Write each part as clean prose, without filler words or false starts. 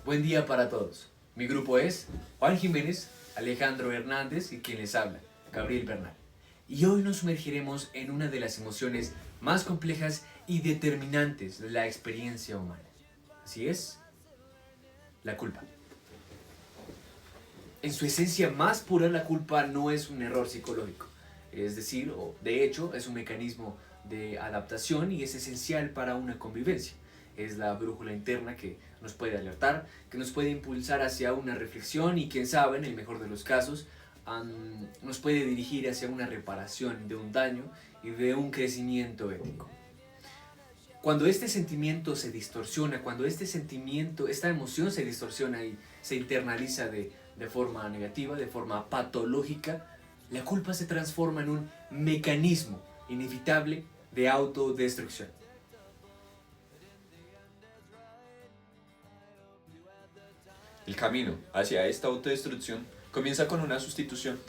Buen día para todos. Mi grupo es Juan Jiménez, Alejandro Hernández y quien les habla, Gabriel Bernal. Y hoy nos sumergiremos en una de las emociones más complejas y determinantes de la experiencia humana. Así es, la culpa. En su esencia más pura, la culpa no es un error psicológico. Es decir, o de hecho, es un mecanismo de adaptación y es esencial para una convivencia. Es la brújula interna que nos puede alertar, que nos puede impulsar hacia una reflexión y quién sabe, en el mejor de los casos, nos puede dirigir hacia una reparación de un daño y de un crecimiento ético. Cuando este sentimiento se distorsiona, cuando esta emoción se distorsiona y se internaliza de forma negativa, de forma patológica, la culpa se transforma en un mecanismo inevitable de autodestrucción. El camino hacia esta autodestrucción comienza con una sustitución.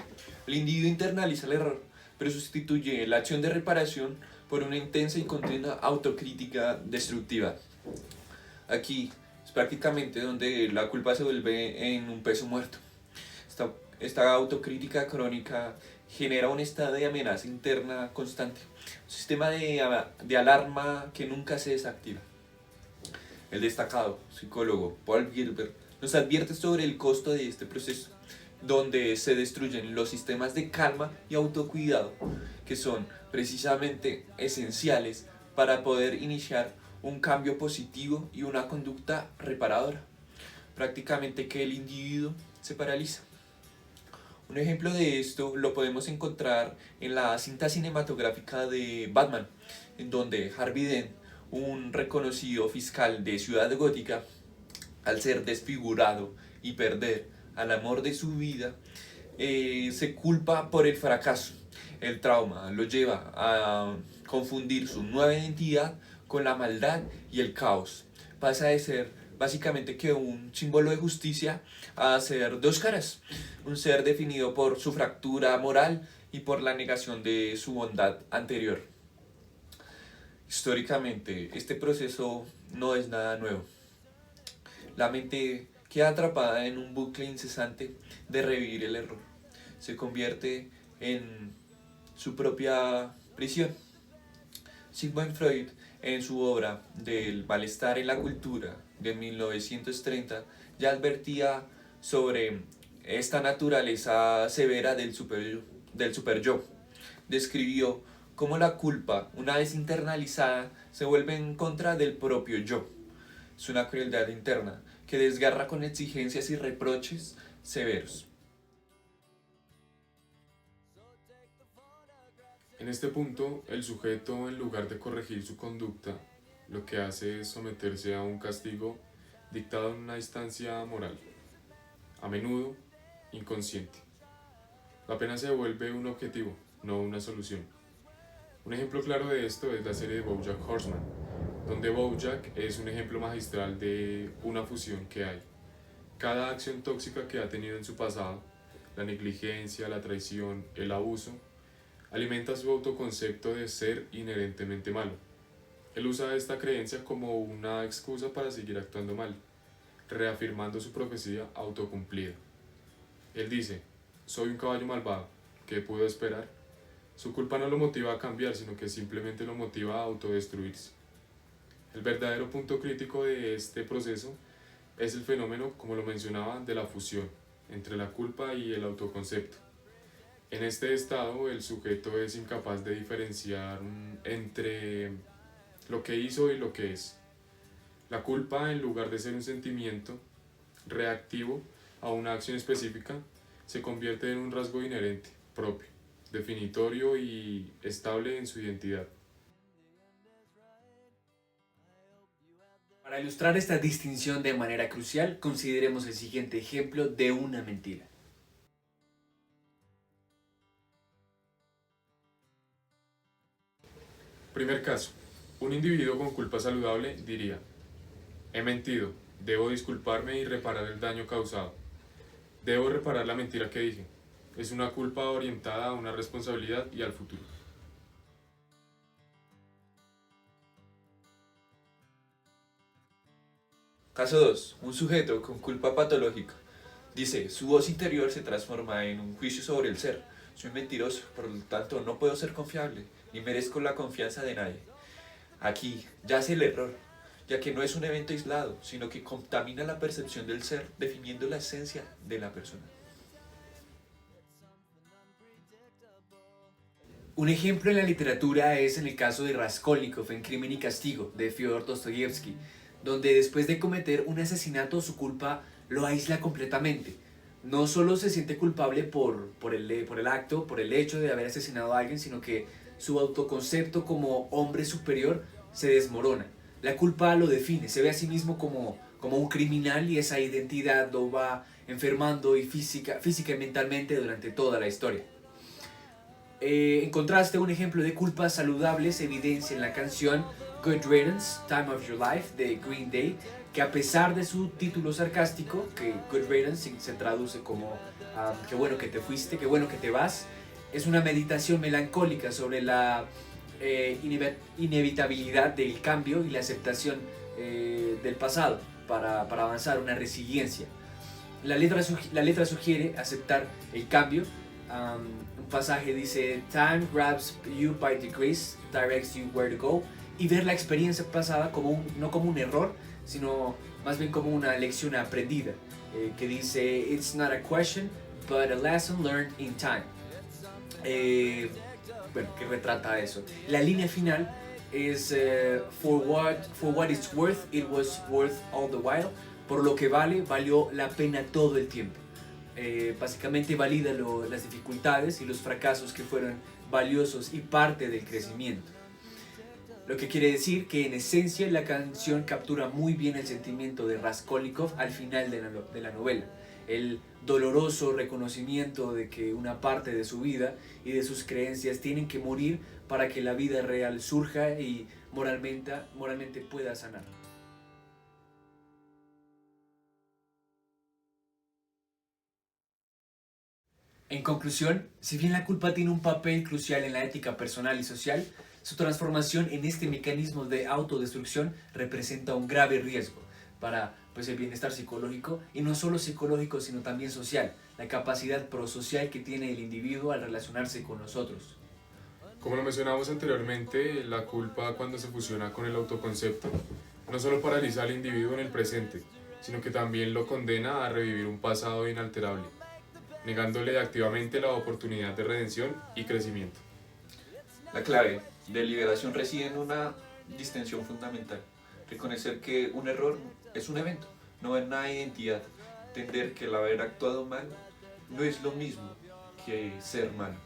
El individuo internaliza el error, pero sustituye la acción de reparación por una intensa y continua autocrítica destructiva. Aquí es prácticamente donde la culpa se vuelve en un peso muerto. Esta autocrítica crónica genera un estado de amenaza interna constante, un sistema de alarma que nunca se desactiva. El destacado psicólogo Paul Gilbert nos advierte sobre el costo de este proceso, donde se destruyen los sistemas de calma y autocuidado, que son precisamente esenciales para poder iniciar un cambio positivo y una conducta reparadora. Prácticamente que el individuo se paraliza. Un ejemplo de esto lo podemos encontrar en la cinta cinematográfica de Batman, en donde Harvey Dent, un reconocido fiscal de Ciudad Gótica, al ser desfigurado y perder al amor de su vida, se culpa por el fracaso. El trauma lo lleva a confundir su nueva identidad con la maldad y el caos. Pasa de ser básicamente que un símbolo de justicia a ser dos caras. Un ser definido por su fractura moral y por la negación de su bondad anterior. Históricamente, este proceso no es nada nuevo. La mente queda atrapada en un bucle incesante de revivir el error. Se convierte en su propia prisión. Sigmund Freud, en su obra Del malestar en la cultura de 1930, ya advertía sobre esta naturaleza severa del superyo. Describió cómo la culpa, una vez internalizada, se vuelve en contra del propio yo. Es una crueldad interna que desgarra con exigencias y reproches severos. En este punto, el sujeto, en lugar de corregir su conducta, lo que hace es someterse a un castigo dictado en una instancia moral, a menudo inconsciente. La pena se vuelve un objetivo, no una solución. Un ejemplo claro de esto es la serie de BoJack Horseman, donde BoJack es un ejemplo magistral de una fusión que hay. Cada acción tóxica que ha tenido en su pasado, la negligencia, la traición, el abuso, alimenta su autoconcepto de ser inherentemente malo. Él usa esta creencia como una excusa para seguir actuando mal, reafirmando su profecía autocumplida. Él dice, soy un caballo malvado, ¿qué puedo esperar? Su culpa no lo motiva a cambiar, sino que simplemente lo motiva a autodestruirse. El verdadero punto crítico de este proceso es el fenómeno, como lo mencionaba, de la fusión entre la culpa y el autoconcepto. En este estado, el sujeto es incapaz de diferenciar entre lo que hizo y lo que es. La culpa, en lugar de ser un sentimiento reactivo a una acción específica, se convierte en un rasgo inherente, propio, definitorio y estable en su identidad. Para ilustrar esta distinción de manera crucial, consideremos el siguiente ejemplo de una mentira. Primer caso. Un individuo con culpa saludable diría, he mentido, debo disculparme y reparar el daño causado. Debo reparar la mentira que dije. Es una culpa orientada a una responsabilidad y al futuro. Caso 2. Un sujeto con culpa patológica. Dice, su voz interior se transforma en un juicio sobre el ser. Soy mentiroso, por lo tanto no puedo ser confiable, ni merezco la confianza de nadie. Aquí yace el error, ya que no es un evento aislado, sino que contamina la percepción del ser, definiendo la esencia de la persona. Un ejemplo en la literatura es en el caso de Raskolnikov en Crimen y Castigo, de Fyodor Dostoyevsky, donde después de cometer un asesinato su culpa lo aísla completamente. No solo se siente culpable por el acto, por el hecho de haber asesinado a alguien, sino que su autoconcepto como hombre superior se desmorona. La culpa lo define, se ve a sí mismo como un criminal y esa identidad lo va enfermando y física y mentalmente durante toda la historia. En contraste, un ejemplo de culpas saludables se evidencia en la canción Good Riddance, Time of Your Life de Green Day, que a pesar de su título sarcástico, que Good Riddance se traduce como qué bueno que te fuiste, qué bueno que te vas, es una meditación melancólica sobre la inevitabilidad del cambio y la aceptación del pasado para avanzar una resiliencia. La letra sugiere aceptar el cambio. Un pasaje dice, Time grabs you by degrees, directs you where to go, y ver la experiencia pasada no como un error, sino más bien como una lección aprendida, que dice, It's not a question, but a lesson learned in time. Bueno, que retrata eso. La línea final es, for what it's worth, it was worth all the while. Por lo que valió la pena todo el tiempo. Básicamente valida las dificultades y los fracasos que fueron valiosos y parte del crecimiento. Lo que quiere decir que en esencia la canción captura muy bien el sentimiento de Raskolnikov al final de la novela. El doloroso reconocimiento de que una parte de su vida y de sus creencias tienen que morir para que la vida real surja y moralmente pueda sanar. En conclusión, si bien la culpa tiene un papel crucial en la ética personal y social, su transformación en este mecanismo de autodestrucción representa un grave riesgo para el bienestar psicológico, y no solo psicológico sino también social, la capacidad prosocial que tiene el individuo al relacionarse con los otros. Como lo mencionamos anteriormente, la culpa cuando se fusiona con el autoconcepto no solo paraliza al individuo en el presente, sino que también lo condena a revivir un pasado inalterable, negándole activamente la oportunidad de redención y crecimiento. La clave de liberación reside en una distinción fundamental: reconocer que un error es un evento, no es una identidad. Entender que el haber actuado mal no es lo mismo que ser malo.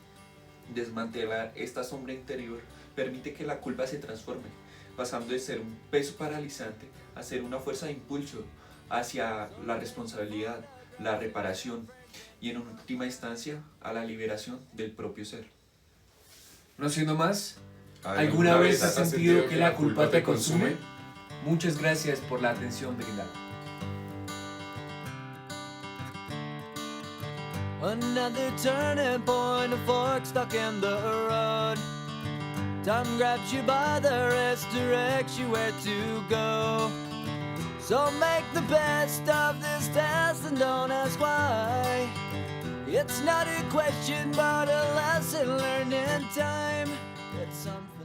Desmantelar esta sombra interior permite que la culpa se transforme, pasando de ser un peso paralizante a ser una fuerza de impulso hacia la responsabilidad, la reparación y en última instancia a la liberación del propio ser. No siendo más, ¿alguna vez has sentido que la culpa te consume? Muchas gracias por la atención brindada. Another turning point, a fork stuck in the road. Time grabs you by the wrist, directs you where to go. So make the best of this test and don't ask why. It's not a question but a lesson learned in time. It's something